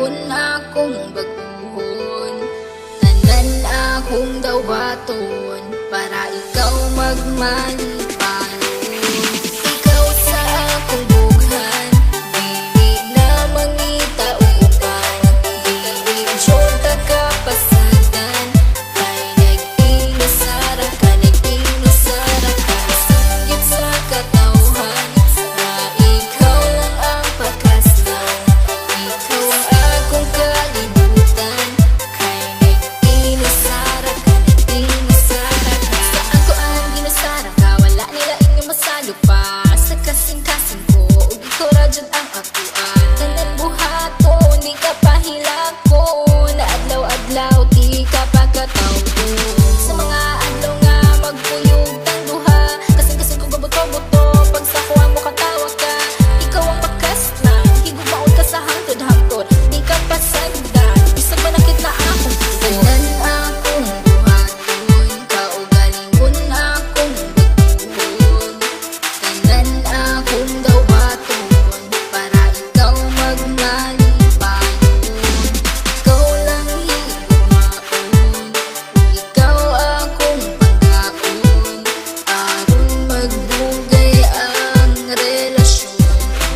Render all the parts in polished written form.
kagalingon akong baguhon. Tanan akong daw baton para ikaw magmalipanon. Ikaw sa akong bughan, dili na mangita o uban. Dili jota ka pasagan, kay nag-inasara ka, nag-inasara ka. Singgit sa katawhan na ikaw lang ang pakaslan. Ikaw ang akong kalibutan, kay nag-inasara ka, nag-inasara ka. Saan ko ang ginasara ka, wala nila inyong masalo pa. Sa kasing-kasing ko, ug ikaw radyod ang akuan. Tanan buhaton, di ka pahilakon. Na adlaw-adlaw, di ka pagkatawon. Sa mga adlaw nga magpuyog tang duha, kasing-kasing ko gabuto-buto. Pag sa kuha mo katawa ka, ikaw ang pakaslan. Higubaon ka sa hangtod-hangtod, di ka pasagdan. Isang manakit na akong tanan akong buhaton, kaugalingon akong baguhon. Tanan akong daw baton para ikaw magmalipanon. Ikaw lang higumaon, ikaw akong pagkaon. Aron magbugay ang relasyon,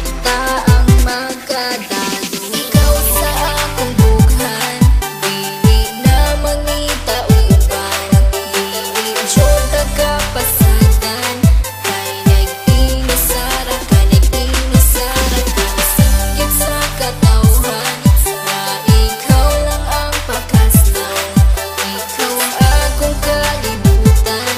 kita ang magkadalo. Ikaw sa akong bughan, dili na mangita o uban. Dili jota ka pasagan, kay nag-inasara ka, nag-inasara ka. Singgit sa katawhan na ikaw lang ang pakaslan. Ikaw ang akong kalibutan,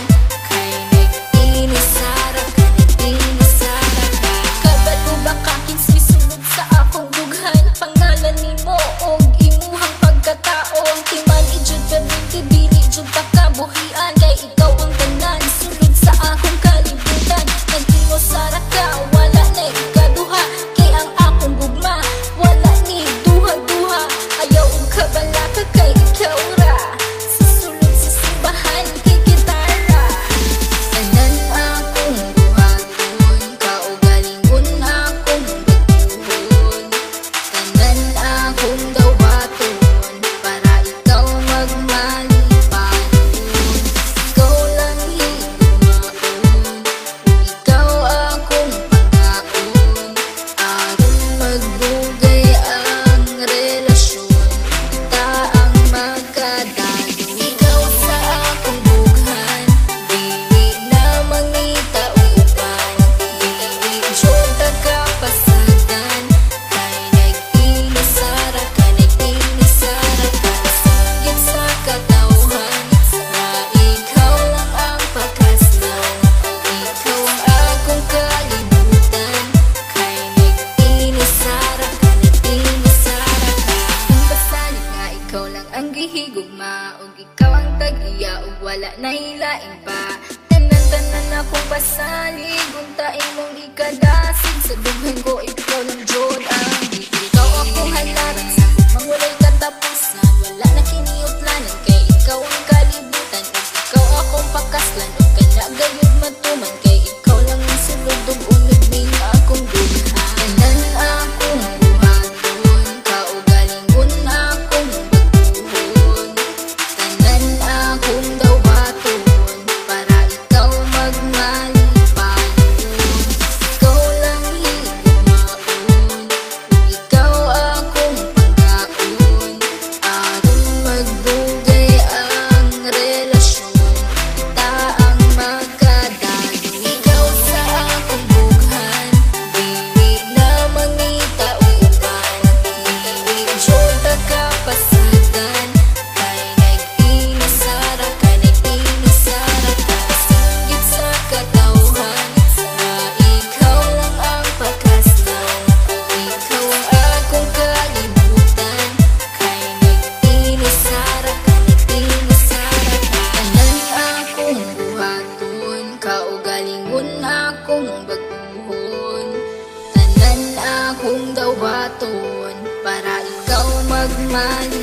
kay nag-inasara ka, nag-inasara ka. Kabalo ba ka kinsisulod sa akong bughan? Pangalan nimo og imuhang pagkatao. Ang timan ijud perminti, dili jud ta kabuhian. Kay ikaw ang tanan, sulod sa akong kalibutan. Nag-inasara ka, wala na ikaduha. Kay ang akong gugma, wala ni duha-duha. Ayaw og kabala ka, kay ikaw ra. Sa sulod sa simbahan, kay gitara. Tanan akong buhaton, kaugalingon akong baguhon. Tanan akong daw baton para ikaw magmalipanon. Ikaw lang higumaon, ikaw akong pagkaon. Aron magbugay ang relasyon, kita ang magkadalo. Ikaw sa akong bughan, dili na mangita o uban. Dili jota ka pasagan, kay nag-inasara ka, nag-inasara ka. Singgit sa katawhan na ikaw lang ang pakaslan. Ikaw ang akong kalibutan, kay nag-inasara ka, nag-inasara ka. Kung pasalit nga ikaw lang ang gihigugma, ug ikaw ang tag-iya, ug wala na hilain pa. Tanan-tanan akong pasalig, unta imong ikadasig. Sa dughan ko, ikaw lang jud ang ikaw akong halaran. Sa gugmang walay katapusan, wala na kiniutlanan. Kay ikaw ang kalibutan, ug ikaw akong pakaslan. Ug kana gayud matuman, kay ikaw lang ang sulod ug unod ning akong dughan. Tanan akong buhaton, kaugalingon akong baguhon. Tanan akong daw baton para ikaw magmalipanon. Ikaw lang higumaon, ikaw akong pagkaon. Aron magbugay ang relasyon, kita ang magkadalo. Ikaw sa akong bughan, dili na mangita o uban. Dili jota ka pasagan, kay nag-inasara ka, nag-inasara ka. Singgit sa katawhan na ikaw lang ang pakaslan. Ikaw ang akong kalibutan, kay nag-inasara ka, nag-inasara ka. Tanan akong buhaton, kaugalingon akong baguhon. Tanan akong daw baton para ikaw magmalipanon.